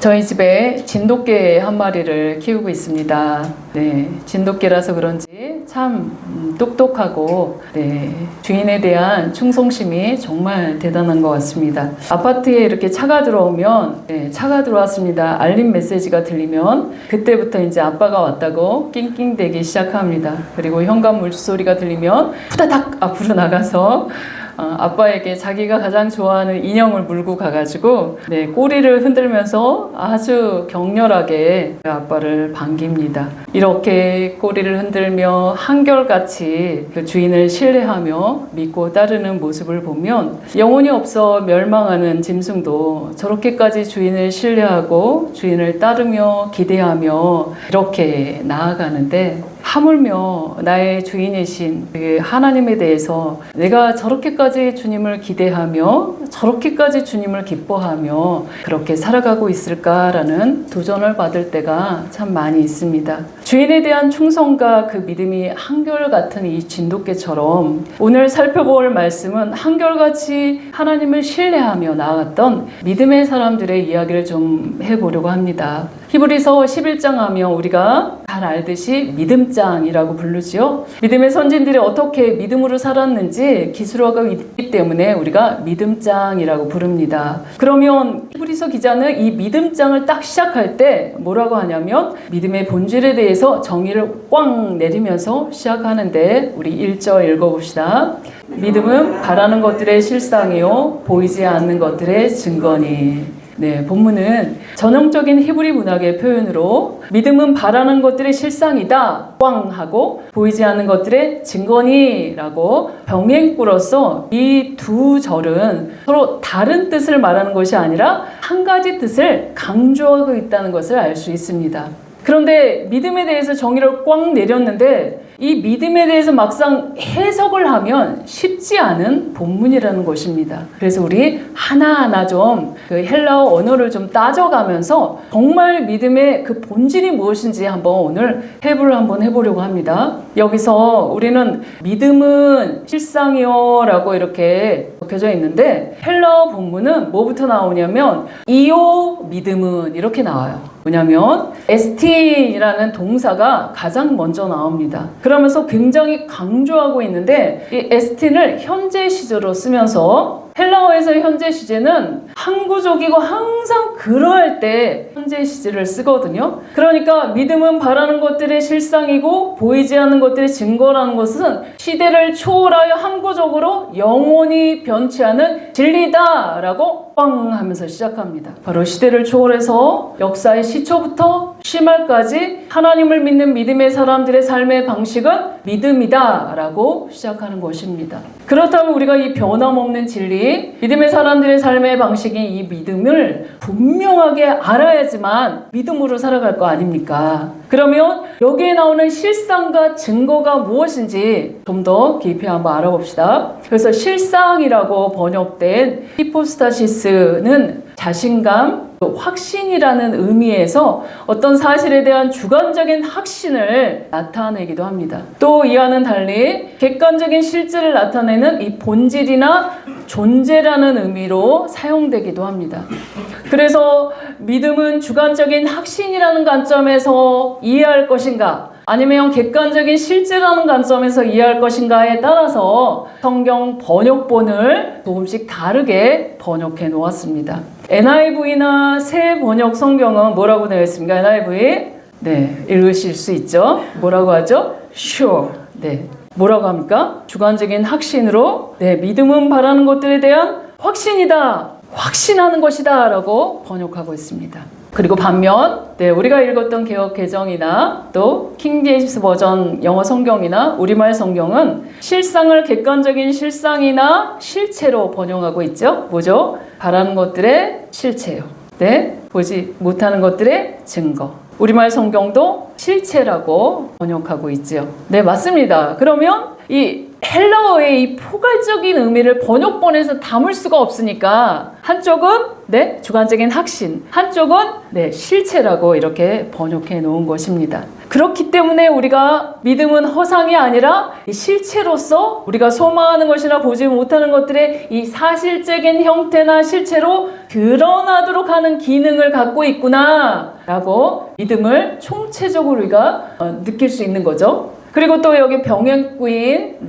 저희 집에 진돗개 한 마리를 키우고 있습니다. 네, 진돗개라서 그런지 참 똑똑하고 주인에 대한 충성심이 정말 대단한 것 같습니다. 아파트에 이렇게 차가 들어오면 차가 들어왔습니다. 알림 메시지가 들리면 그때부터 이제 아빠가 왔다고 낑낑대기 시작합니다. 그리고 현관 물소리가 들리면 후다닥 앞으로 나가서 아빠에게 자기가 가장 좋아하는 인형을 물고 가가지고 꼬리를 흔들면서 아주 격렬하게 아빠를 반깁니다. 이렇게 꼬리를 흔들며 한결같이 그 주인을 신뢰하며 믿고 따르는 모습을 보면 영혼이 없어 멸망하는 짐승도 저렇게까지 주인을 신뢰하고 주인을 따르며 기대하며 이렇게 나아가는데, 하물며 나의 주인이신 하나님에 대해서 내가 저렇게까지 주님을 기대하며 저렇게까지 주님을 기뻐하며 그렇게 살아가고 있을까라는 도전을 받을 때가 참 많이 있습니다. 주인에 대한 충성과 그 믿음이 한결같은 이 진돗개처럼 오늘 살펴볼 말씀은 한결같이 하나님을 신뢰하며 나아갔던 믿음의 사람들의 이야기를 좀 해보려고 합니다. 히브리서 11장 하면 우리가 잘 알듯이 믿음장이라고 부르지요. 믿음의 선진들이 어떻게 믿음으로 살았는지 기술하고 있기 때문에 우리가 믿음장이라고 부릅니다. 그러면 히브리서 기자는 이 믿음장을 딱 시작할 때 뭐라고 하냐면 믿음의 본질에 대해서 정의를 꽝 내리면서 시작하는데, 우리 1절 읽어봅시다. 믿음은 바라는 것들의 실상이요 보이지 않는 것들의 증거니. 본문은 전형적인 히브리 문학의 표현으로 믿음은 바라는 것들의 실상이다 꽝 하고 보이지 않는 것들의 증거니 라고 병행구로서 이 두 절은 서로 다른 뜻을 말하는 것이 아니라 한 가지 뜻을 강조하고 있다는 것을 알 수 있습니다. 그런데 믿음에 대해서 정의를 꽝 내렸는데 이 믿음에 대해서 막상 해석을 하면 쉽지 않은 본문이라는 것입니다. 그래서 우리 하나하나 좀 그 헬라어 언어를 좀 따져가면서 정말 믿음의 그 본질이 무엇인지 한번 오늘 해부를 한번 해보려고 합니다. 여기서 우리는 믿음은 실상이요 라고 이렇게 적혀져 있는데, 헬라어 본문은 뭐부터 나오냐면 이오 믿음은 이렇게 나와요. 뭐냐면 에스틴이라는 동사가 가장 먼저 나옵니다. 그러면서 굉장히 강조하고 있는데, 이 에스틴을 현재 시제로 쓰면서 헬라어에서 현재 시제는 항구적이고 항상 그러할 때 현재 시제를 쓰거든요. 그러니까 믿음은 바라는 것들의 실상이고 보이지 않는 것들의 증거라는 것은 시대를 초월하여 항구적으로 영원히 변치 않은 진리다 라고 빵 하면서 시작합니다. 바로 시대를 초월해서 역사의 시초부터 심할까지 하나님을 믿는 믿음의 사람들의 삶의 방식은 믿음이다 라고 시작하는 것입니다. 그렇다면 우리가 이 변함없는 진리, 믿음의 사람들의 삶의 방식인 이 믿음을 분명하게 알아야지만 믿음으로 살아갈 거 아닙니까? 그러면 여기에 나오는 실상과 증거가 무엇인지 좀 더 깊이 한번 알아봅시다. 그래서 실상이라고 번역된 히포스타시스는 자신감, 확신이라는 의미에서 어떤 사실에 대한 주관적인 확신을 나타내기도 합니다. 또 이와는 달리 객관적인 실제를 나타내는 이 본질이나 존재라는 의미로 사용되기도 합니다. 그래서 믿음은 주관적인 확신이라는 관점에서 이해할 것인가, 아니면 객관적인 실제라는 관점에서 이해할 것인가에 따라서 성경 번역본을 조금씩 다르게 번역해 놓았습니다. NIV나 새 번역 성경은 뭐라고 되어 있습니까? NIV? 읽으실 수 있죠? 뭐라고 하죠? Sure. 뭐라고 합니까? 주관적인 확신으로 믿음은 바라는 것들에 대한 확신이다, 확신하는 것이다 라고 번역하고 있습니다. 그리고 반면 우리가 읽었던 개역 개정이나 또 킹 제임스 버전 영어 성경이나 우리말 성경은 실상을 객관적인 실상이나 실체로 번역하고 있죠. 뭐죠? 바라는 것들의 실체요. 보지 못하는 것들의 증거. 우리말 성경도 실체라고 번역하고 있죠. 맞습니다. 그러면 이 헬라어의 이 포괄적인 의미를 번역본에서 담을 수가 없으니까 한쪽은 네, 주관적인 확신, 한쪽은 네, 실체라고 이렇게 번역해 놓은 것입니다. 그렇기 때문에 우리가 믿음은 허상이 아니라 이 실체로서 우리가 소망하는 것이나 보지 못하는 것들의 이 사실적인 형태나 실체로 드러나도록 하는 기능을 갖고 있구나 라고 믿음을 총체적으로 우리가 느낄 수 있는 거죠. 그리고 또 여기 병행구인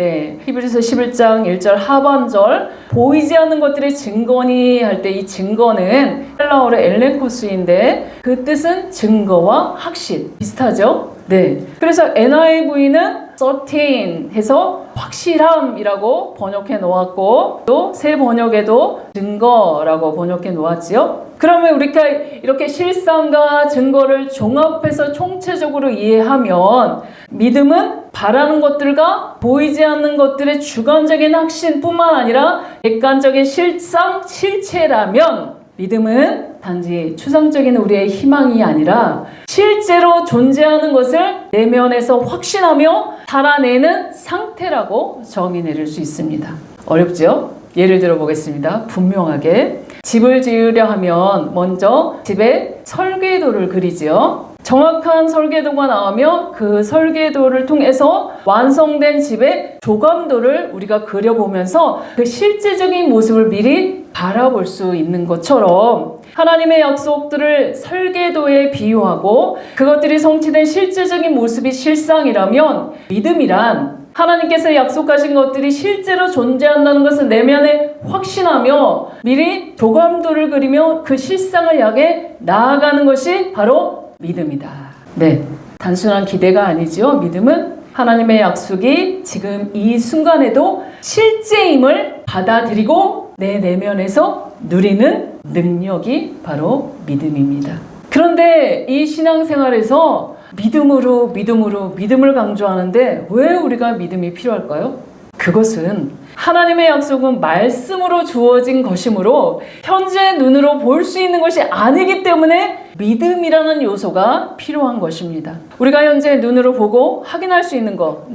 히브리서 11장 1절 하반절 보이지 않는 것들의 증거니 할 때 이 증거는 헬라어로 엘렌코스인데 그 뜻은 증거와 확신 비슷하죠? 네. 그래서 NIV는 certain 해서 확실함이라고 번역해 놓았고 또 새 번역에도 증거라고 번역해 놓았지요. 그러면 우리가 이렇게 실상과 증거를 종합해서 총체적으로 이해하면 믿음은 바라는 것들과 보이지 않는 것들의 주관적인 확신뿐만 아니라 객관적인 실상, 실체라면 믿음은 단지 추상적인 우리의 희망이 아니라 실제로 존재하는 것을 내면에서 확신하며 살아내는 상태라고 정의 내릴 수 있습니다. 어렵죠? 예를 들어 보겠습니다. 분명하게 집을 지으려 하면 먼저 집에 설계도를 그리지요. 정확한 설계도가 나오면 그 설계도를 통해서 완성된 집의 조감도를 우리가 그려보면서 그 실제적인 모습을 미리 바라볼 수 있는 것처럼 하나님의 약속들을 설계도에 비유하고 그것들이 성취된 실제적인 모습이 실상이라면 믿음이란 하나님께서 약속하신 것들이 실제로 존재한다는 것을 내면에 확신하며 미리 조감도를 그리며 그 실상을 향해 나아가는 것이 바로 믿음이다. 네, 단순한 기대가 아니죠. 믿음은 하나님의 약속이 지금 이 순간에도 실제임을 받아들이고 내 내면에서 누리는 능력이 바로 믿음입니다. 그런데 이 신앙생활에서 믿음을 강조하는데 왜 우리가 믿음이 필요할까요? 그것은 하나님의 약속은 말씀으로 주어진 것이므로 현재 눈으로 볼 수 있는 것이 아니기 때문에 믿음이라는 요소가 필요한 것입니다. 우리가 현재 눈으로 보고 확인할 수 있는 거,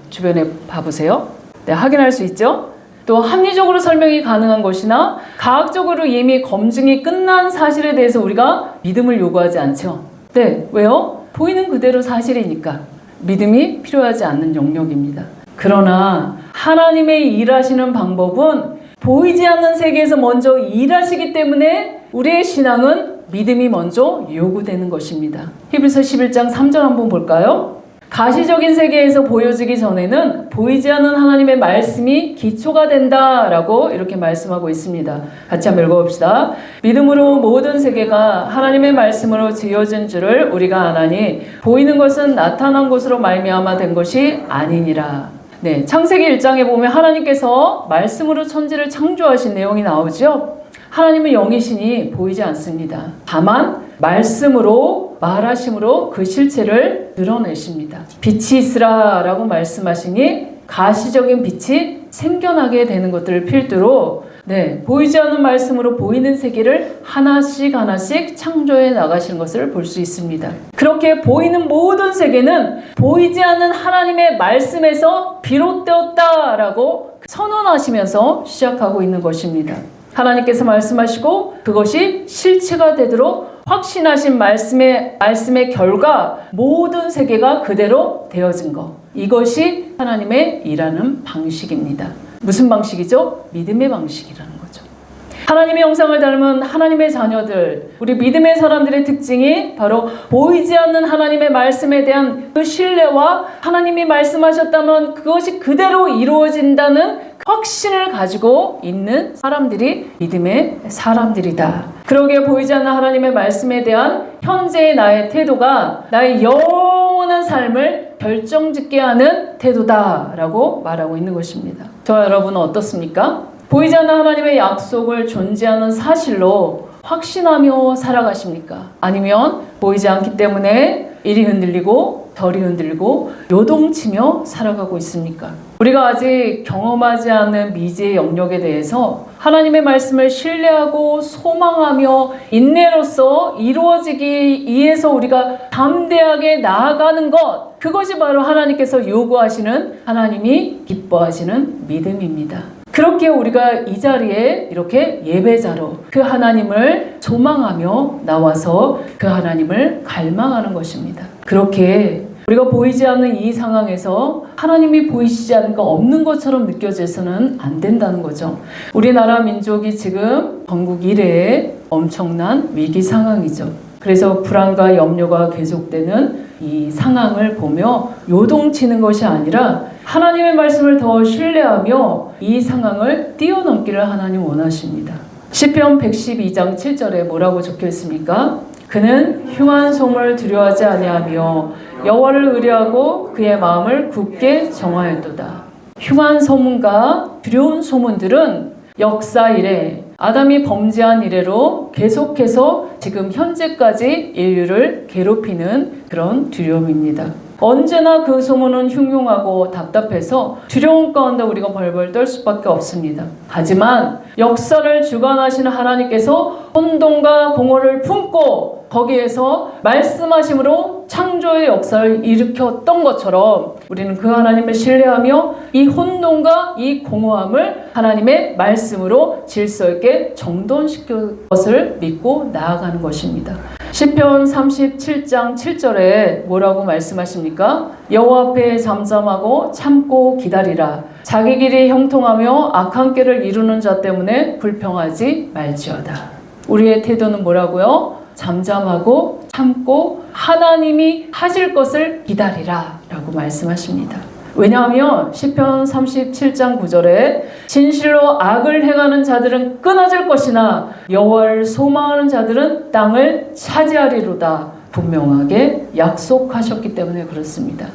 주변에 봐보세요. 확인할 수 있죠? 또 합리적으로 설명이 가능한 것이나 과학적으로 이미 검증이 끝난 사실에 대해서 우리가 믿음을 요구하지 않죠. 네, 왜요? 보이는 그대로 사실이니까 믿음이 필요하지 않는 영역입니다. 그러나 하나님의 일하시는 방법은 보이지 않는 세계에서 먼저 일하시기 때문에 우리의 신앙은 믿음이 먼저 요구되는 것입니다. 히브리서 11장 3절 한번 볼까요? 가시적인 세계에서 보여지기 전에는 보이지 않는 하나님의 말씀이 기초가 된다라고 이렇게 말씀하고 있습니다. 같이 한번 읽어봅시다. 믿음으로 모든 세계가 하나님의 말씀으로 지어진 줄을 우리가 아나니 보이는 것은 나타난 것으로 말미암아 된 것이 아니니라. 네, 창세기 1장에 보면 하나님께서 말씀으로 천지를 창조하신 내용이 나오죠. 하나님은 영이시니 보이지 않습니다. 다만 말씀으로 말하심으로 그 실체를 드러내십니다. 빛이 있으라라고 말씀하시니 가시적인 빛이 생겨나게 되는 것들을 필두로 보이지 않는 말씀으로 보이는 세계를 하나씩 창조해 나가시는 것을 볼 수 있습니다. 그렇게 보이는 모든 세계는 보이지 않는 하나님의 말씀에서 비롯되었다라고 선언하시면서 시작하고 있는 것입니다. 하나님께서 말씀하시고 그것이 실체가 되도록 확신하신 말씀의 결과 모든 세계가 그대로 되어진 것. 이것이 하나님의 일하는 방식입니다. 무슨 방식이죠? 믿음의 방식이라는 거죠. 하나님의 형상을 닮은 하나님의 자녀들, 우리 믿음의 사람들의 특징이 바로 보이지 않는 하나님의 말씀에 대한 그 신뢰와 하나님이 말씀하셨다면 그것이 그대로 이루어진다는 확신을 가지고 있는 사람들이 믿음의 사람들이다. 그러기에 보이지 않는 하나님의 말씀에 대한 현재의 나의 태도가 나의 영원한 삶을 결정짓게 하는 태도다라고 말하고 있는 것입니다. 저와 여러분은 어떻습니까? 보이지 않는 하나님의 약속을 존재하는 사실로 확신하며 살아가십니까? 아니면 보이지 않기 때문에 이리 흔들리고 저리 흔들리고 요동치며 살아가고 있습니까? 우리가 아직 경험하지 않은 미지의 영역에 대해서 하나님의 말씀을 신뢰하고 소망하며 인내로서 이루어지기 위해서 우리가 담대하게 나아가는 것, 그것이 바로 하나님께서 요구하시는, 하나님이 기뻐하시는 믿음입니다. 그렇게 우리가 이 자리에 이렇게 예배자로 그 하나님을 소망하며 나와서 그 하나님을 갈망하는 것입니다. 그렇게 우리가 보이지 않는 이 상황에서 하나님이 보이시지 않으니까 없는 것처럼 느껴져서는 안 된다는 거죠. 우리나라 민족이 지금 건국 이래에 엄청난 위기 상황이죠. 그래서 불안과 염려가 계속되는 이 상황을 보며 요동치는 것이 아니라 하나님의 말씀을 더 신뢰하며 이 상황을 뛰어넘기를 하나님 원하십니다. 시편 112장 7절에 뭐라고 적혀 있습니까? 그는 흉한 소문을 두려워하지 아니하며 여호와를 의뢰하고 그의 마음을 굳게 정하였도다. 흉한 소문과 두려운 소문들은 역사 이래 아담이 범죄한 이래로 계속해서 지금 현재까지 인류를 괴롭히는 그런 두려움입니다. 언제나 그 소문은 흉흉하고 답답해서 두려움 가운데 우리가 벌벌 떨 수밖에 없습니다. 하지만 역사를 주관하시는 하나님께서 혼돈과 공허를 품고 거기에서 말씀하심으로 창조의 역사를 일으켰던 것처럼 우리는 그 하나님을 신뢰하며 이 혼돈과 이 공허함을 하나님의 말씀으로 질서 있게 정돈시킬 것을 믿고 나아가는 것입니다. 시편 37장 7절에 뭐라고 말씀하십니까? 여호와 앞에 잠잠하고 참고 기다리라. 자기 길이 형통하며 악한 길을 이루는 자 때문에 불평하지 말지어다. 우리의 태도는 뭐라고요? 잠잠하고 참고 하나님이 하실 것을 기다리라 라고 말씀하십니다. 왜냐하면 시편 37장 9절에 진실로 악을 행하는 자들은 끊어질 것이나 여호와를 소망하는 자들은 땅을 차지하리로다 분명하게 약속하셨기 때문에 그렇습니다.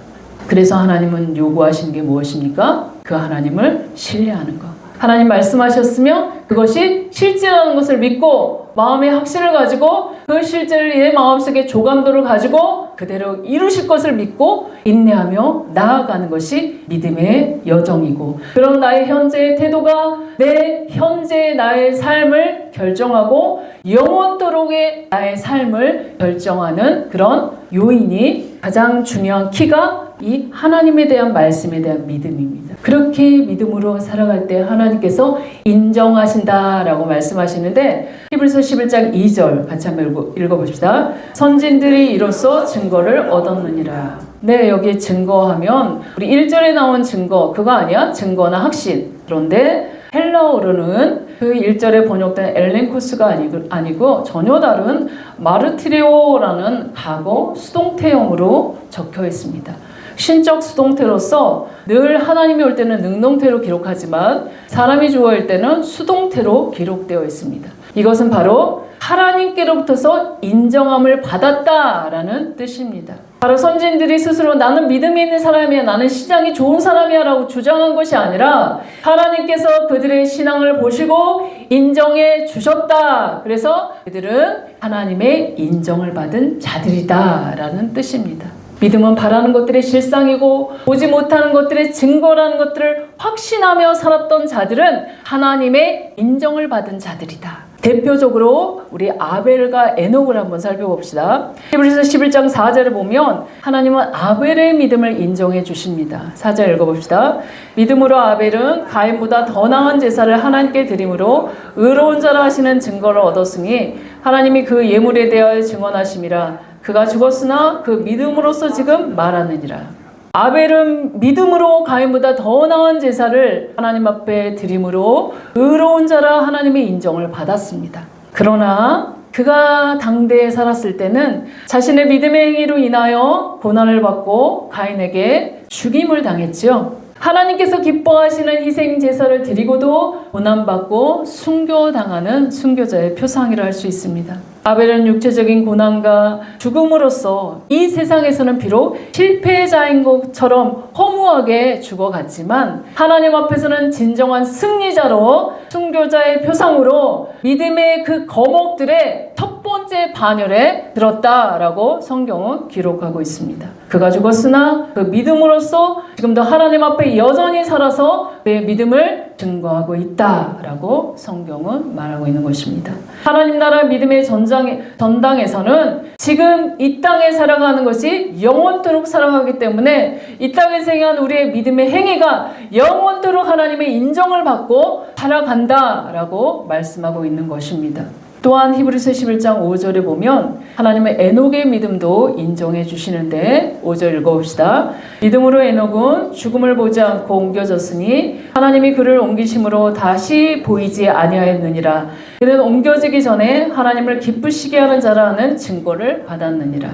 그래서 하나님은 요구하시는 게 무엇입니까? 그 하나님을 신뢰하는 것. 하나님 말씀하셨으면 그것이 실제라는 것을 믿고 마음의 확신을 가지고 그 실제를 내 마음속에 조감도를 가지고 그대로 이루실 것을 믿고 인내하며 나아가는 것이 믿음의 여정이고, 그런 나의 현재의 태도가 내 현재의 나의 삶을 결정하고 영원토록의 나의 삶을 결정하는 그런 요인이 가장 중요한 키가 이 하나님에 대한 말씀에 대한 믿음입니다. 그렇게 믿음으로 살아갈 때 하나님께서 인정하신다라고 말씀하시는데, 히브리서 11장 2절 같이 한번 읽어봅시다. 선진들이 이로써 증거를 얻었느니라. 네, 여기 증거하면 우리 1절에 나온 증거 그거 아니야? 증거나 확신. 그런데 헬라어로는 그 1절에 번역된 엘렌코스가 아니고 전혀 다른 마르티레오라는 과거 수동태형으로 적혀 있습니다. 신적 수동태로서 늘 하나님이 올 때는 능동태로 기록하지만 사람이 주어일 때는 수동태로 기록되어 있습니다. 이것은 바로 하나님께로부터서 인정함을 받았다라는 뜻입니다. 바로 선진들이 스스로 나는 믿음이 있는 사람이야, 나는 신앙이 좋은 사람이야 라고 주장한 것이 아니라 하나님께서 그들의 신앙을 보시고 인정해 주셨다. 그래서 그들은 하나님의 인정을 받은 자들이다 라는 뜻입니다. 믿음은 바라는 것들의 실상이고 보지 못하는 것들의 증거라는 것들을 확신하며 살았던 자들은 하나님의 인정을 받은 자들이다. 대표적으로 우리 아벨과 에녹을 한번 살펴봅시다. 히브리서 11장 4절을 보면 하나님은 아벨의 믿음을 인정해 주십니다. 4절 읽어봅시다. 믿음으로 아벨은 가인보다 더 나은 제사를 하나님께 드림으로 의로운 자라 하시는 증거를 얻었으니 하나님이 그 예물에 대하여 증언하심이라. 그가 죽었으나 그 믿음으로써 지금 말하느니라. 아벨은 믿음으로 가인보다 더 나은 제사를 하나님 앞에 드림으로 의로운 자라 하나님의 인정을 받았습니다. 그러나 그가 당대에 살았을 때는 자신의 믿음의 행위로 인하여 고난을 받고 가인에게 죽임을 당했지요. 하나님께서 기뻐하시는 희생 제사를 드리고도 고난받고 순교당하는 순교자의 표상이라 할 수 있습니다. 아벨은 육체적인 고난과 죽음으로써 이 세상에서는 비록 실패자인 것처럼 허무하게 죽어갔지만 하나님 앞에서는 진정한 승리자로 순교자의 표상으로 믿음의 그 거목들의 첫 번째 반열에 들었다라고 성경은 기록하고 있습니다. 그가 죽었으나 그 믿음으로써 지금도 하나님 앞에 여전히 살아서 그의 믿음을 증거하고 있다라고 성경은 말하고 있는 것입니다. 하나님 나라 믿음의 전당에서는 지금 이 땅에 살아가는 것이 영원토록 살아가기 때문에 이 땅에서 행한 우리의 믿음의 행위가 영원토록 하나님의 인정을 받고 살아간다라고 말씀하고 있는 것입니다. 또한 히브리서 11장 5절에 보면 하나님의 에녹의 믿음도 인정해 주시는데 5절 읽어봅시다. 믿음으로 에녹은 죽음을 보지 않고 옮겨졌으니 하나님이 그를 옮기심으로 다시 보이지 아니하였느니라. 그는 옮겨지기 전에 하나님을 기쁘시게 하는 자라는 증거를 받았느니라.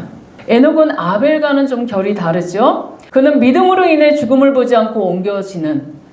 에녹은 아벨과는 좀 결이 다르죠. 그는 믿음으로 인해 죽음을 보지 않고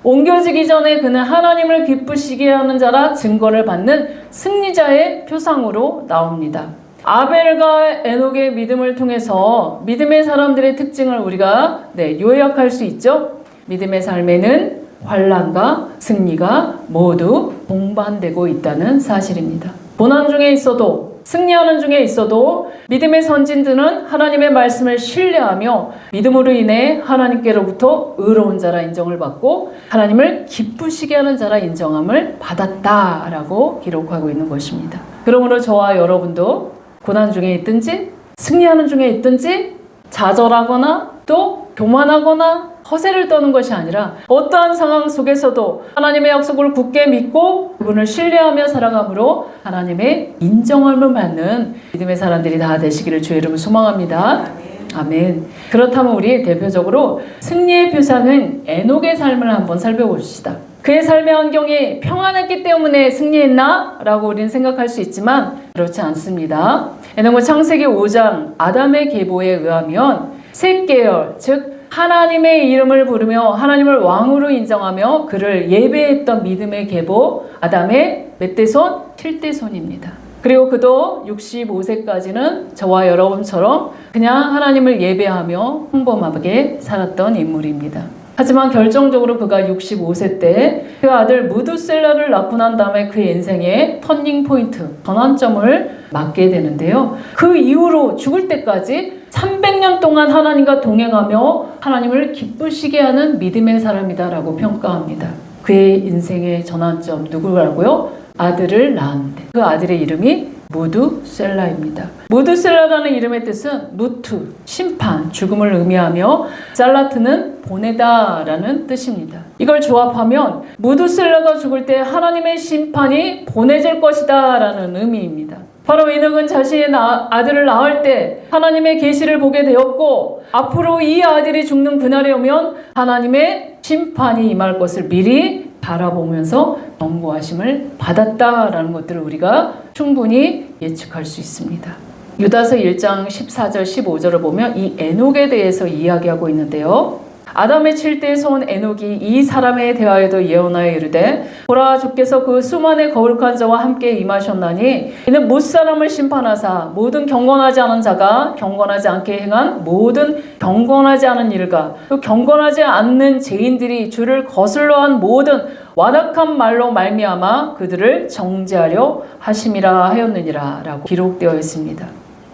옮겨지기 전에 그는 하나님을 기쁘시게 하는 자라 증거를 받는 승리자의 표상으로 나옵니다. 아벨과 에녹의 믿음을 통해서 믿음의 사람들의 특징을 우리가 요약할 수 있죠. 믿음의 삶에는 환난과 승리가 모두 동반되고 있다는 사실입니다. 고난 중에 있어도 승리하는 중에 있어도 믿음의 선진들은 하나님의 말씀을 신뢰하며 믿음으로 인해 하나님께로부터 의로운 자라 인정을 받고 하나님을 기쁘시게 하는 자라 인정함을 받았다라고 기록하고 있는 것입니다. 그러므로 저와 여러분도 고난 중에 있든지 승리하는 중에 있든지 좌절하거나 또 교만하거나 허세를 떠는 것이 아니라 어떠한 상황 속에서도 하나님의 약속을 굳게 믿고 그분을 신뢰하며 살아감으로 하나님의 인정함을 받는 믿음의 사람들이 다 되시기를 주의 이름으로 소망합니다. 아멘. 그렇다면 우리 대표적으로 승리의 표상은 에녹의 삶을 한번 살펴봅시다. 그의 삶의 환경이 평안했기 때문에 승리했나? 라고 우리는 생각할 수 있지만 그렇지 않습니다. 에녹은 창세기 5장 아담의 계보에 의하면 셋계열, 즉 하나님의 이름을 부르며 하나님을 왕으로 인정하며 그를 예배했던 믿음의 계보 아담의 몇 대손? 7대손입니다. 그리고 그도 65세까지는 저와 여러분처럼 그냥 하나님을 예배하며 평범하게 살았던 인물입니다. 하지만 결정적으로 그가 65세 때 그 아들 무두셀라를 낳고 난 다음에 그의 인생의 터닝 포인트, 전환점을 맞게 되는데요. 그 이후로 죽을 때까지 300년 동안 하나님과 동행하며 하나님을 기쁘시게 하는 믿음의 사람이다라고 평가합니다. 그의 인생의 전환점 누구라고요? 아들을 낳았는데 그 아들의 이름이 무두셀라입니다. 무두셀라라는 이름의 뜻은 무투, 심판, 죽음을 의미하며 살라트는 보내다라는 뜻입니다. 이걸 조합하면 무두셀라가 죽을 때 하나님의 심판이 보내질 것이다 라는 의미입니다. 바로 에녹은 자신의 아들을 낳을 때 하나님의 계시를 보게 되었고 앞으로 이 아들이 죽는 그날이 오면 하나님의 심판이 임할 것을 미리 바라보면서 경고하심을 받았다라는 것들을 우리가 충분히 예측할 수 있습니다. 유다서 1장 14절 15절을 보면 이 에녹에 대해서 이야기하고 있는데요. 아담의 7대손 에녹이 이 사람에 대하여도 예언하여 이르되 보라 주께서 그 수만의 거룩한 자와 함께 임하셨나니 이는 못사람을 심판하사 모든 경건하지 않은 자가 경건하지 않게 행한 모든 경건하지 않은 일과 또 경건하지 않는 죄인들이 주를 거슬러한 모든 완악한 말로 말미암아 그들을 정죄하려 하심이라 하였느니라 라고 기록되어 있습니다.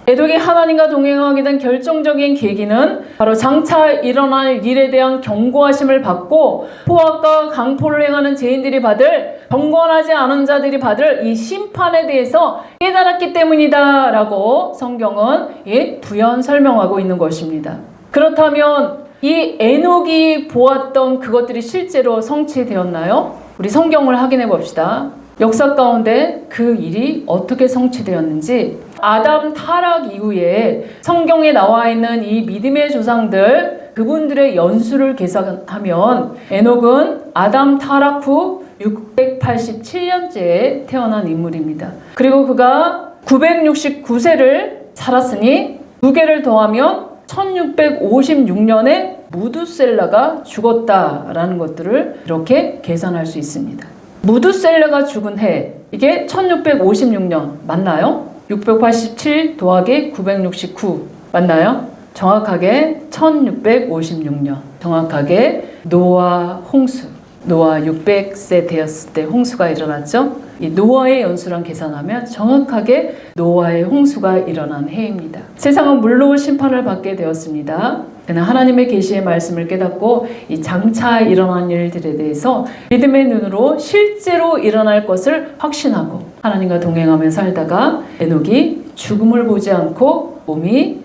에녹이 하나님과 동행하게 된 결정적인 계기는 바로 장차 일어날 일에 대한 경고하심을 받고 포악과 강포를 행하는 죄인들이 받을 경건하지 않은 자들이 받을 이 심판에 대해서 깨달았기 때문이다 라고 성경은 부연 설명하고 있는 것입니다. 그렇다면 이 에녹이 보았던 그것들이 실제로 성취되었나요? 우리 성경을 확인해 봅시다. 역사 가운데 그 일이 어떻게 성취되었는지 아담 타락 이후에 성경에 나와 있는 이 믿음의 조상들 그분들의 연수를 계산하면 에녹은 아담 타락 후 687년째에 태어난 인물입니다. 그리고 그가 969세를 살았으니 두 개를 더하면 1656년에 무두셀라가 죽었다라는 것들을 이렇게 계산할 수 있습니다. 무두셀라가 죽은 해, 이게 1656년 맞나요? 687 더하기 969 맞나요? 정확하게 1656년. 정확하게 노아 홍수. 노아 600세 되었을 때 홍수가 일어났죠? 이 노아의 연수랑 계산하면 정확하게 노아의 홍수가 일어난 해입니다. 세상은 물로 심판을 받게 되었습니다. 그러나 하나님의 계시의 말씀을 깨닫고 이 장차 일어난 일들에 대해서 믿음의 눈으로 실제로 일어날 것을 확신하고 하나님과 동행하며 살다가 에녹이 죽음을 보지 않고 몸이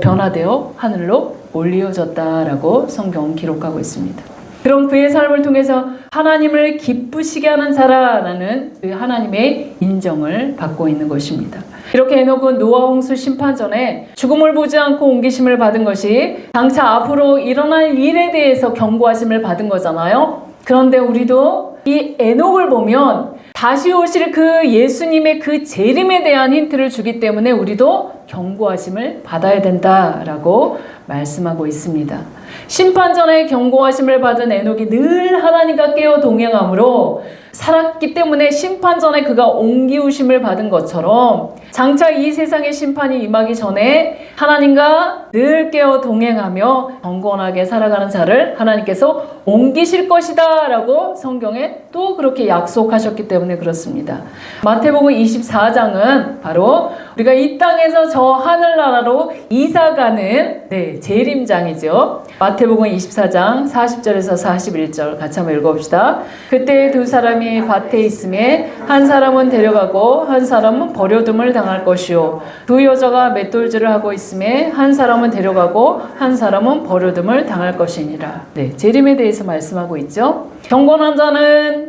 변화되어 하늘로 올리어졌다라고 성경은 기록하고 있습니다. 그럼 그의 삶을 통해서 하나님을 기쁘시게 하는 자라는 그 하나님의 인정을 받고 있는 것입니다. 이렇게 에녹은 노아 홍수 심판 전에 죽음을 보지 않고 옮기심을 받은 것이 장차 앞으로 일어날 일에 대해서 경고하심을 받은 거잖아요. 그런데 우리도 이 에녹을 보면 다시 오실 그 예수님의 그 재림에 대한 힌트를 주기 때문에 우리도 경고하심을 받아야 된다라고 말씀하고 있습니다. 심판 전에 경고하심을 받은 에녹이 늘 하나님과 깨어 동행함으로 살았기 때문에 심판 전에 그가 옹기우심을 받은 것처럼 장차 이 세상의 심판이 임하기 전에 하나님과 늘 깨어 동행하며 경건하게 살아가는 자를 하나님께서 옮기실 것이다 라고 성경에 또 그렇게 약속하셨기 때문에 그렇습니다. 마태복음 24장은 바로 우리가 이 땅에서 저 하늘나라로 이사가는 재림장이죠. 마태복음 24장 40절에서 41절 같이 한번 읽어봅시다. 그때 두 사람이 밭에 있음에 한 사람은 데려가고 한 사람은 버려둠을 당할 것이요 두 여자가 맷돌질을 하고 있음에 한 사람은 데려가고 한 사람은 버려둠을 당할 것이니라. 재림에 대해서 말씀하고 있죠. 경건한 자는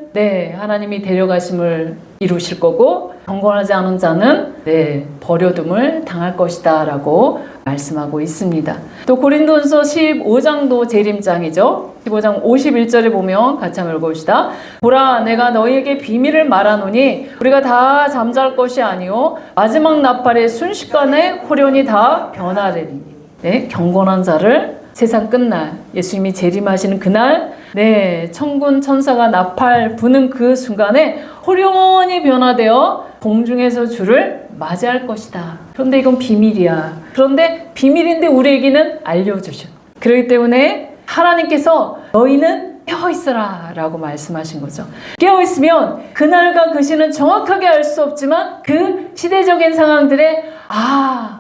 하나님이 데려가심을 이루실 거고 경건하지 않은 자는 버려둠을 당할 것이다 라고 말씀하고 있습니다. 또 고린도전서 15장도 재림장이죠. 15장 51절에 보면 같이 한번 읽어봅시다. 보라 내가 너희에게 비밀을 말하노니 우리가 다 잠잘 것이 아니요 마지막 나팔의 순식간에 호련히 다 변하리니. 경건한 자를 세상 끝날 예수님이 재림하시는 그날 천군 천사가 나팔 부는 그 순간에 호련히 변화되어 공중에서 주를 맞이할 것이다. 그런데 이건 비밀이야. 그런데 비밀인데 우리에게는 알려주셔. 그렇기 때문에 하나님께서 너희는 깨어있으라 라고 말씀하신 거죠. 깨어있으면 그날과 그 시는 정확하게 알 수 없지만 그 시대적인 상황들에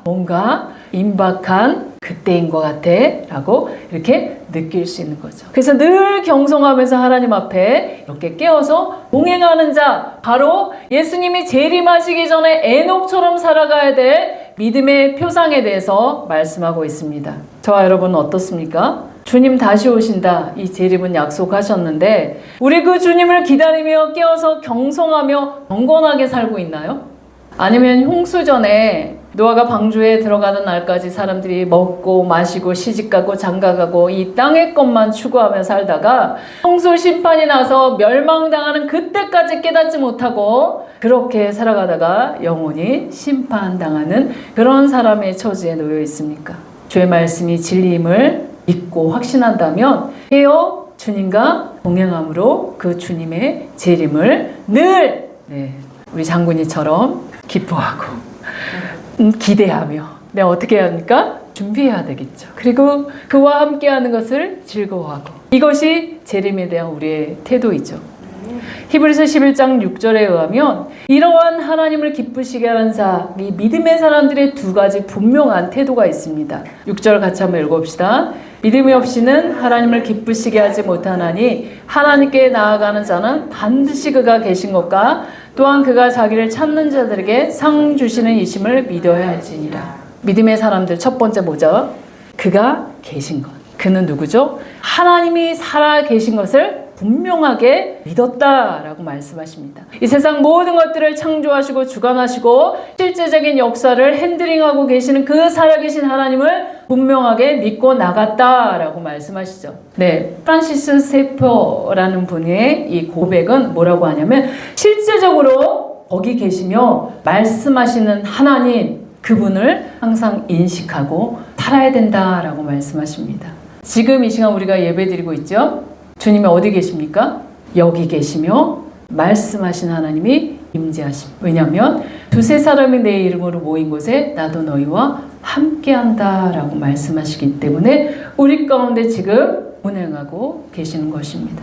뭔가 임박한 그때인 것 같아 라고 이렇게 느낄 수 있는 거죠. 그래서 늘 경성하면서 하나님 앞에 이렇게 깨어서 동행하는 자, 바로 예수님이 재림하시기 전에 에녹처럼 살아가야 될 믿음의 표상에 대해서 말씀하고 있습니다. 저와 여러분은 어떻습니까? 주님 다시 오신다. 이 재림은 약속하셨는데 우리 그 주님을 기다리며 깨어서 경성하며 경건하게 살고 있나요? 아니면 홍수 전에 노아가 방주에 들어가는 날까지 사람들이 먹고 마시고 시집가고 장가가고 이 땅의 것만 추구하며 살다가 홍수 심판이 나서 멸망당하는 그때까지 깨닫지 못하고 그렇게 살아가다가 영원히 심판당하는 그런 사람의 처지에 놓여 있습니까? 주의 말씀이 진리임을 믿고 확신한다면 깨어 주님과 동행함으로 그 주님의 재림을 늘 우리 장군이처럼 기뻐하고 기대하며 어떻게 해야 합니까? 준비해야 되겠죠. 그리고 그와 함께하는 것을 즐거워하고 이것이 재림에 대한 우리의 태도이죠. 히브리서 11장 6절에 의하면 이러한 하나님을 기쁘시게 하는 자, 이 믿음의 사람들의 두 가지 분명한 태도가 있습니다. 6절 같이 한번 읽어봅시다. 믿음이 없이는 하나님을 기쁘시게 하지 못하나니 하나님께 나아가는 자는 반드시 그가 계신 것과 또한 그가 자기를 찾는 자들에게 상 주시는 이심을 믿어야 할지니라. 믿음의 사람들 첫 번째 뭐죠? 그가 계신 것. 그는 누구죠? 하나님이 살아 계신 것을 분명하게 믿었다라고 말씀하십니다. 이 세상 모든 것들을 창조하시고 주관하시고 실제적인 역사를 핸들링하고 계시는 그 살아계신 하나님을 분명하게 믿고 나갔다라고 말씀하시죠. 프란시스 세퍼라는 분의 이 고백은 뭐라고 하냐면 실제적으로 거기 계시며 말씀하시는 하나님 그분을 항상 인식하고 살아야 된다라고 말씀하십니다. 지금 이 시간 우리가 예배드리고 있죠. 주님이 어디 계십니까? 여기 계시며 말씀하신 하나님이 임재하십니다. 왜냐하면 두세 사람이 내 이름으로 모인 곳에 나도 너희와 함께한다 라고 말씀하시기 때문에 우리 가운데 지금 운행하고 계시는 것입니다.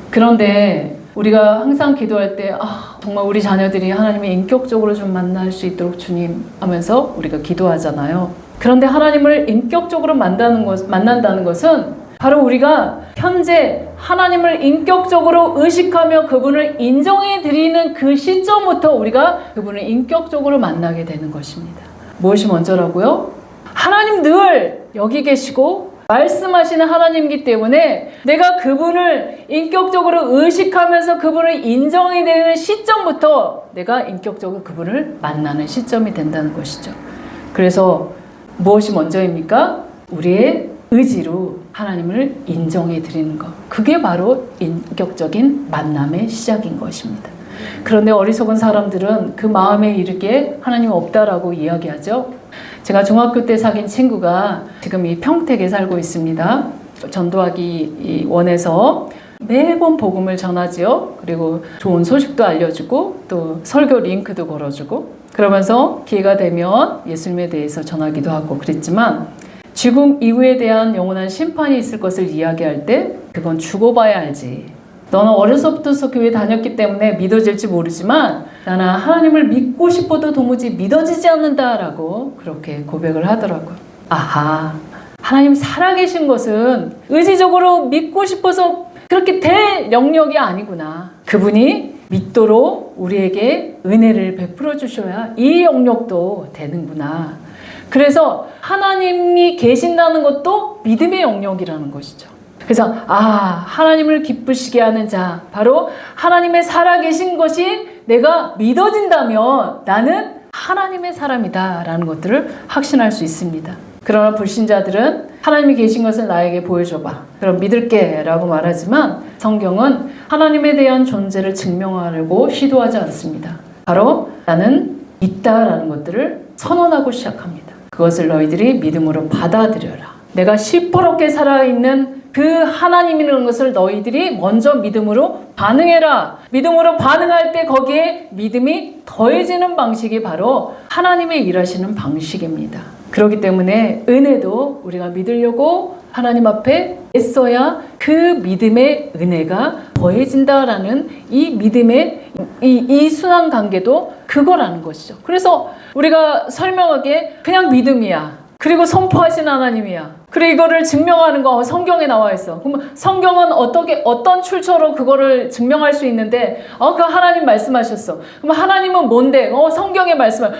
그런데 우리가 항상 기도할 때 정말 우리 자녀들이 하나님을 인격적으로 좀 만날 수 있도록 주님 하면서 우리가 기도하잖아요. 그런데 하나님을 인격적으로 만난다는 것은 바로 우리가 현재 하나님을 인격적으로 의식하며 그분을 인정해 드리는 그 시점부터 우리가 그분을 인격적으로 만나게 되는 것입니다. 무엇이 먼저라고요? 하나님 늘 여기 계시고 말씀하시는 하나님이기 때문에 내가 그분을 인격적으로 의식하면서 그분을 인정해 드리는 시점부터 내가 인격적으로 그분을 만나는 시점이 된다는 것이죠. 그래서 무엇이 먼저입니까? 우리의 의지로 하나님을 인정해 드리는 것. 그게 바로 인격적인 만남의 시작인 것입니다. 그런데 어리석은 사람들은 그 마음에 이르게 하나님 없다라고 이야기하죠. 제가 중학교 때 사귄 친구가 지금 이 평택에 살고 있습니다. 전도하기 원해서 매번 복음을 전하지요. 그리고 좋은 소식도 알려주고 또 설교 링크도 걸어주고 그러면서 기회가 되면 예수님에 대해서 전하기도 하고 그랬지만 죽음 이후에 대한 영원한 심판이 있을 것을 이야기할 때 그건 죽어봐야 알지. 너는 어려서부터 교회 다녔기 때문에 믿어질지 모르지만 나는 하나님을 믿고 싶어도 도무지 믿어지지 않는다라고 그렇게 고백을 하더라고요. 아하, 하나님 살아계신 것은 의지적으로 믿고 싶어서 그렇게 될 영역이 아니구나. 그분이 믿도록 우리에게 은혜를 베풀어 주셔야 이 영역도 되는구나. 그래서 하나님이 계신다는 것도 믿음의 영역이라는 것이죠. 그래서 하나님을 기쁘시게 하는 자, 바로 하나님의 살아계신 것이 내가 믿어진다면 나는 하나님의 사람이다 라는 것들을 확신할 수 있습니다. 그러나 불신자들은 하나님이 계신 것을 나에게 보여줘봐, 그럼 믿을게 라고 말하지만 성경은 하나님에 대한 존재를 증명하려고 시도하지 않습니다. 바로 나는 있다라는 것들을 선언하고 시작합니다. 그것을 너희들이 믿음으로 받아들여라. 내가 시퍼렇게 살아있는 그 하나님이라는 것을 너희들이 먼저 믿음으로 반응해라. 믿음으로 반응할 때 거기에 믿음이 더해지는 방식이 바로 하나님의 일하시는 방식입니다. 그렇기 때문에 은혜도 우리가 믿으려고 하나님 앞에 애써야 그 믿음의 은혜가 더해진다라는 이 믿음의 이 순환 관계도 그거라는 것이죠. 그래서 우리가 설명하기에 그냥 믿음이야. 그리고 선포하신 하나님이야. 그리고 이거를 증명하는 거 성경에 나와 있어. 그럼 성경은 어떤 출처로 그거를 증명할 수 있는데 그 하나님 말씀하셨어. 그럼 하나님은 뭔데? 성경에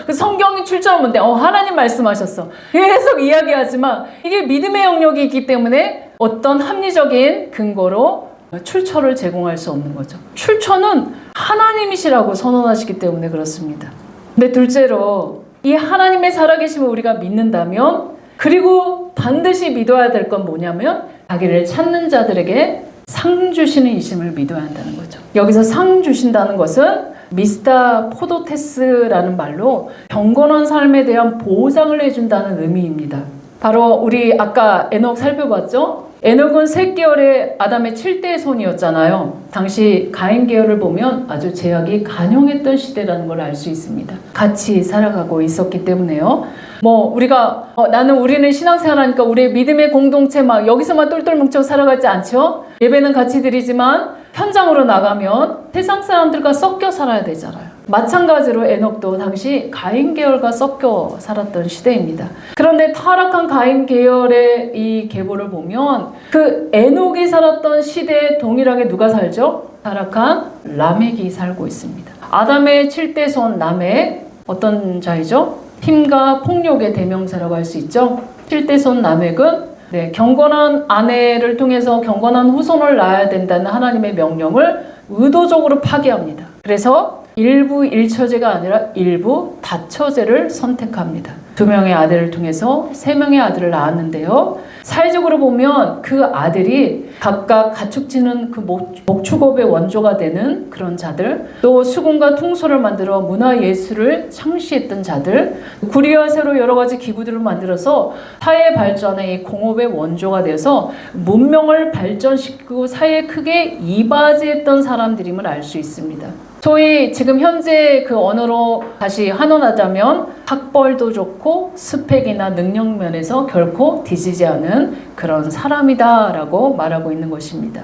그 성경의 출처는 뭔데? 하나님 말씀하셨어. 계속 이야기하지만 이게 믿음의 영역이 있기 때문에 어떤 합리적인 근거로 출처를 제공할 수 없는 거죠. 출처는 하나님이시라고 선언하시기 때문에 그렇습니다. 근데 둘째로 이 하나님의 살아계심을 우리가 믿는다면, 그리고 반드시 믿어야 될 건 뭐냐면 자기를 찾는 자들에게 상 주시는 이심을 믿어야 한다는 거죠. 여기서 상 주신다는 것은 미스타 포도테스라는 말로 경건한 삶에 대한 보상을 해준다는 의미입니다. 바로 우리 아까 에녹 살펴봤죠? 에녹은 셋 계열의 아담의 7대 손이었잖아요. 당시 가인 계열을 보면 아주 제약이 간영했던 시대라는 걸 알 수 있습니다. 같이 살아가고 있었기 때문에요. 우리가 우리는 신앙생활하니까 우리의 믿음의 공동체 여기서만 똘똘 뭉쳐 살아가지 않죠? 예배는 같이 드리지만 현장으로 나가면 세상 사람들과 섞여 살아야 되잖아요. 마찬가지로 에녹도 당시 가인 계열과 섞여 살았던 시대입니다. 그런데 타락한 가인 계열의 이 계보를 보면 그 에녹이 살았던 시대에 동일하게 누가 살죠? 타락한 라멕이 살고 있습니다. 아담의 7대 손 라멕, 어떤 자이죠? 힘과 폭력의 대명사라고 할 수 있죠. 7대 손 라멕은 경건한 아내를 통해서 경건한 후손을 낳아야 된다는 하나님의 명령을 의도적으로 파기합니다. 그래서 일부 일처제가 아니라 일부 다처제를 선택합니다. 2명의 아들을 통해서 3명의 아들을 낳았는데요. 사회적으로 보면 그 아들이 각각 가축지는 그 목축업의 원조가 되는 그런 자들, 또 수공과 퉁소를 만들어 문화예술을 창시했던 자들, 구리와 새로 여러 가지 기구들을 만들어서 사회 발전의 이 공업의 원조가 되어서 문명을 발전시키고 사회에 크게 이바지했던 사람들임을 알 수 있습니다. 소위 지금 현재 그 언어로 다시 환원하자면 학벌도 좋고 스펙이나 능력 면에서 결코 뒤지지 않은 그런 사람이다라고 말하고 있는 것입니다.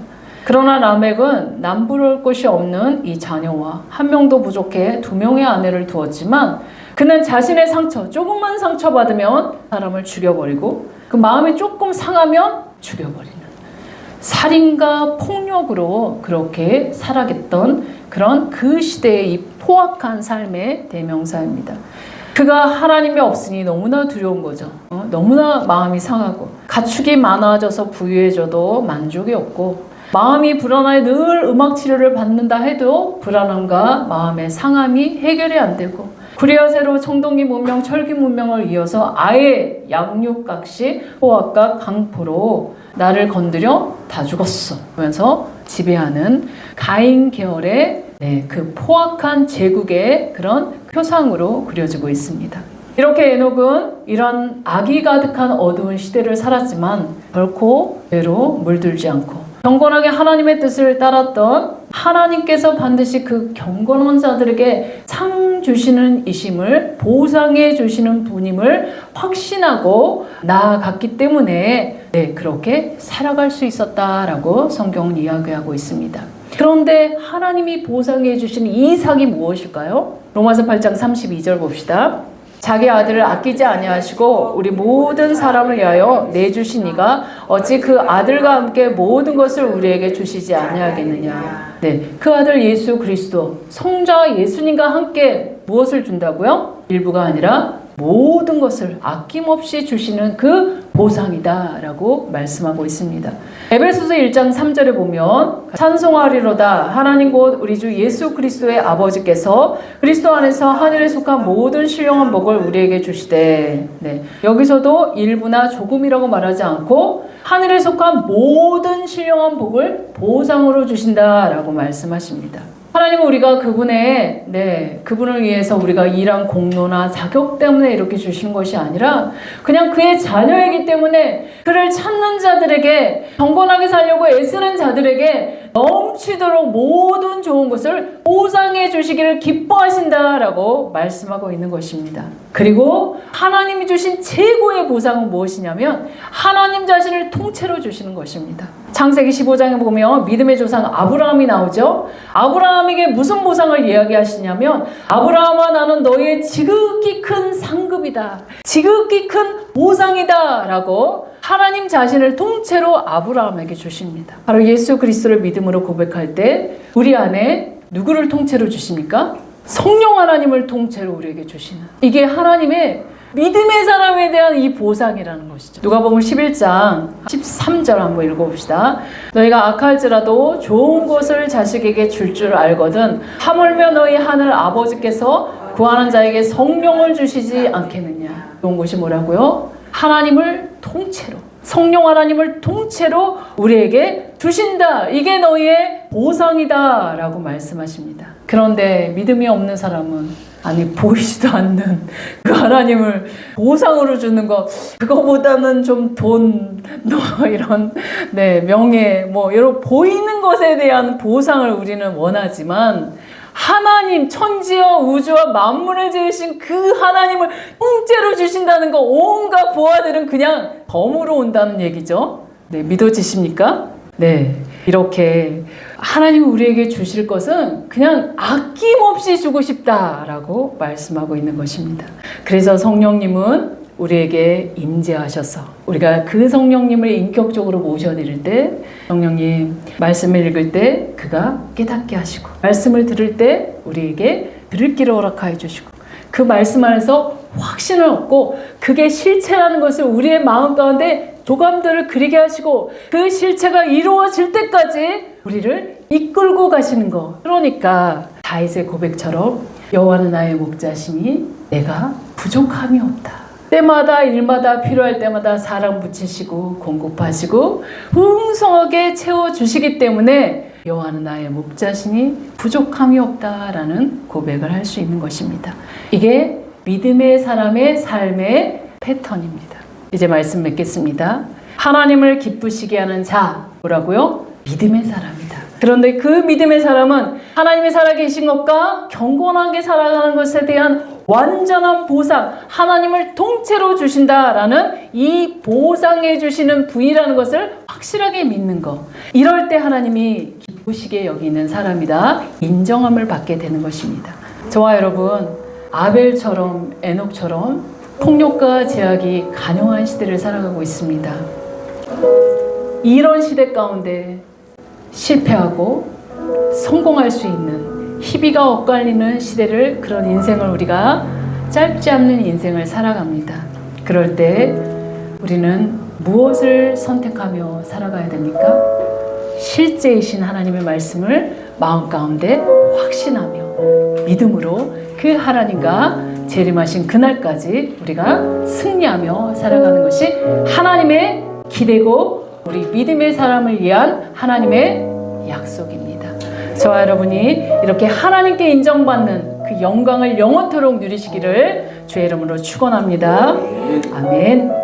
그러나 라멕은 남부러울 것이 없는 이 자녀와 한 명도 부족해 2명의 아내를 두었지만 그는 자신의 상처, 조금만 상처받으면 사람을 죽여버리고 그 마음이 조금 상하면 죽여버리는 살인과 폭력으로 그렇게 살아갔던 그런 그 시대의 이 포악한 삶의 대명사입니다. 그가 하나님이 없으니 너무나 두려운 거죠. 너무나 마음이 상하고 가축이 많아져서 부유해져도 만족이 없고 마음이 불안하여 늘 음악 치료를 받는다 해도 불안함과 마음의 상함이 해결이 안 되고 구리아세로 청동기 문명, 철기 문명을 이어서 아예 양육각시, 포악과 강포로 나를 건드려 다 죽었어 하면서 지배하는 가인 계열의 그 포악한 제국의 그런 표상으로 그려지고 있습니다. 이렇게 에녹은 이런 악이 가득한 어두운 시대를 살았지만 결코 죄로 물들지 않고 경건하게 하나님의 뜻을 따랐던 하나님께서 반드시 그 경건한 자들에게 상 주시는 이심을 보상해 주시는 분임을 확신하고 나아갔기 때문에 그렇게 살아갈 수 있었다라고 성경은 이야기하고 있습니다. 그런데 하나님이 보상해 주시는 이 상이 무엇일까요? 로마서 8장 32절 봅시다. 자기 아들을 아끼지 아니하시고 우리 모든 사람을 위하여 내주신 이가 어찌 그 아들과 함께 모든 것을 우리에게 주시지 아니하겠느냐. 그 아들 예수 그리스도 성자 예수님과 함께 무엇을 준다고요? 일부가 아니라 모든 것을 아낌없이 주시는 그 보상이다 라고 말씀하고 있습니다. 에베소서 1장 3절에 보면 찬송하리로다 하나님 곧 우리 주 예수 그리스도의 아버지께서 그리스도 안에서 하늘에 속한 모든 신령한 복을 우리에게 주시되 여기서도 일부나 조금이라고 말하지 않고 하늘에 속한 모든 신령한 복을 보상으로 주신다 라고 말씀하십니다. 하나님은 우리가 그분을 위해서 우리가 일한 공로나 자격 때문에 이렇게 주시는 것이 아니라 그냥 그의 자녀이기 때문에 그를 찾는 자들에게 경건하게 살려고 애쓰는 자들에게 넘치도록 모든 좋은 것을 보상해 주시기를 기뻐하신다라고 말씀하고 있는 것입니다. 그리고 하나님이 주신 최고의 보상은 무엇이냐면 하나님 자신을 통째로 주시는 것입니다. 창세기 15장에 보면 믿음의 조상 아브라함이 나오죠. 아브라함에게 무슨 보상을 이야기하시냐면 아브라함아 나는 너의 지극히 큰 상급이다. 지극히 큰 보상이다 라고 하나님 자신을 통째로 아브라함에게 주십니다. 바로 예수 그리스도를 믿음으로 고백할 때 우리 안에 누구를 통째로 주십니까? 성령 하나님을 통째로 우리에게 주시는 이게 하나님의 믿음의 사람에 대한 이 보상이라는 것이죠. 누가복음 11장 13절 한번 읽어봅시다. 너희가 악할지라도 좋은 것을 자식에게 줄 줄 알거든 하물며 너희 하늘 아버지께서 구하는 자에게 성령을 주시지 않겠느냐. 좋은 것이 뭐라고요? 하나님을 통째로 성령 하나님을 통째로 우리에게 주신다. 이게 너희의 보상이다 라고 말씀하십니다. 그런데 믿음이 없는 사람은 보이지도 않는 그 하나님을 보상으로 주는 거 그거보다는 좀 돈 이런 명예 이런 보이는 것에 대한 보상을 우리는 원하지만 하나님 천지와 우주와 만물을 지으신 그 하나님을 통째로 주신다는 거 온갖 보아들은 그냥 덤으로 온다는 얘기죠. 믿어지십니까? 이렇게 하나님이 우리에게 주실 것은 그냥 아낌없이 주고 싶다라고 말씀하고 있는 것입니다. 그래서 성령님은 우리에게 임재하셔서 우리가 그 성령님을 인격적으로 모셔드릴 때 성령님 말씀을 읽을 때 그가 깨닫게 하시고 말씀을 들을 때 우리에게 들을 길을 허락하여 주시고 그 말씀 안에서 확신을 얻고 그게 실체라는 것을 우리의 마음 가운데 조감들을 그리게 하시고 그 실체가 이루어질 때까지 우리를 이끌고 가시는 거. 그러니까 다윗의 고백처럼 여호와는 나의 목자시니 내가 부족함이 없다. 때마다 일마다 필요할 때마다 사랑 붙이시고 공급하시고 풍성하게 채워주시기 때문에 여호와는 나의 목자시니 부족함이 없다라는 고백을 할 수 있는 것입니다. 이게 믿음의 사람의 삶의 패턴입니다. 이제 말씀 맺겠습니다. 하나님을 기쁘시게 하는 자 뭐라고요? 믿음의 사람이다. 그런데 그 믿음의 사람은 하나님이 살아계신 것과 경건하게 살아가는 것에 대한 완전한 보상, 하나님을 통째로 주신다라는 이 보상해 주시는 분이라는 것을 확실하게 믿는 것. 이럴 때 하나님이 기쁘시게 여기는 사람이다. 인정함을 받게 되는 것입니다. 저와 여러분, 아벨처럼 에녹처럼 폭력과 제약이 간용한 시대를 살아가고 있습니다. 이런 시대 가운데 실패하고 성공할 수 있는 희비가 엇갈리는 시대를, 그런 인생을 우리가 짧지 않는 인생을 살아갑니다. 그럴 때 우리는 무엇을 선택하며 살아가야 됩니까? 실제이신 하나님의 말씀을 마음 가운데 확신하며 믿음으로 그 하나님과 재림하신 그날까지 우리가 승리하며 살아가는 것이 하나님의 기대고 우리 믿음의 사람을 위한 하나님의 약속입니다. 저와 여러분이 이렇게 하나님께 인정받는 그 영광을 영원토록 누리시기를 주의 이름으로 축원합니다. 아멘.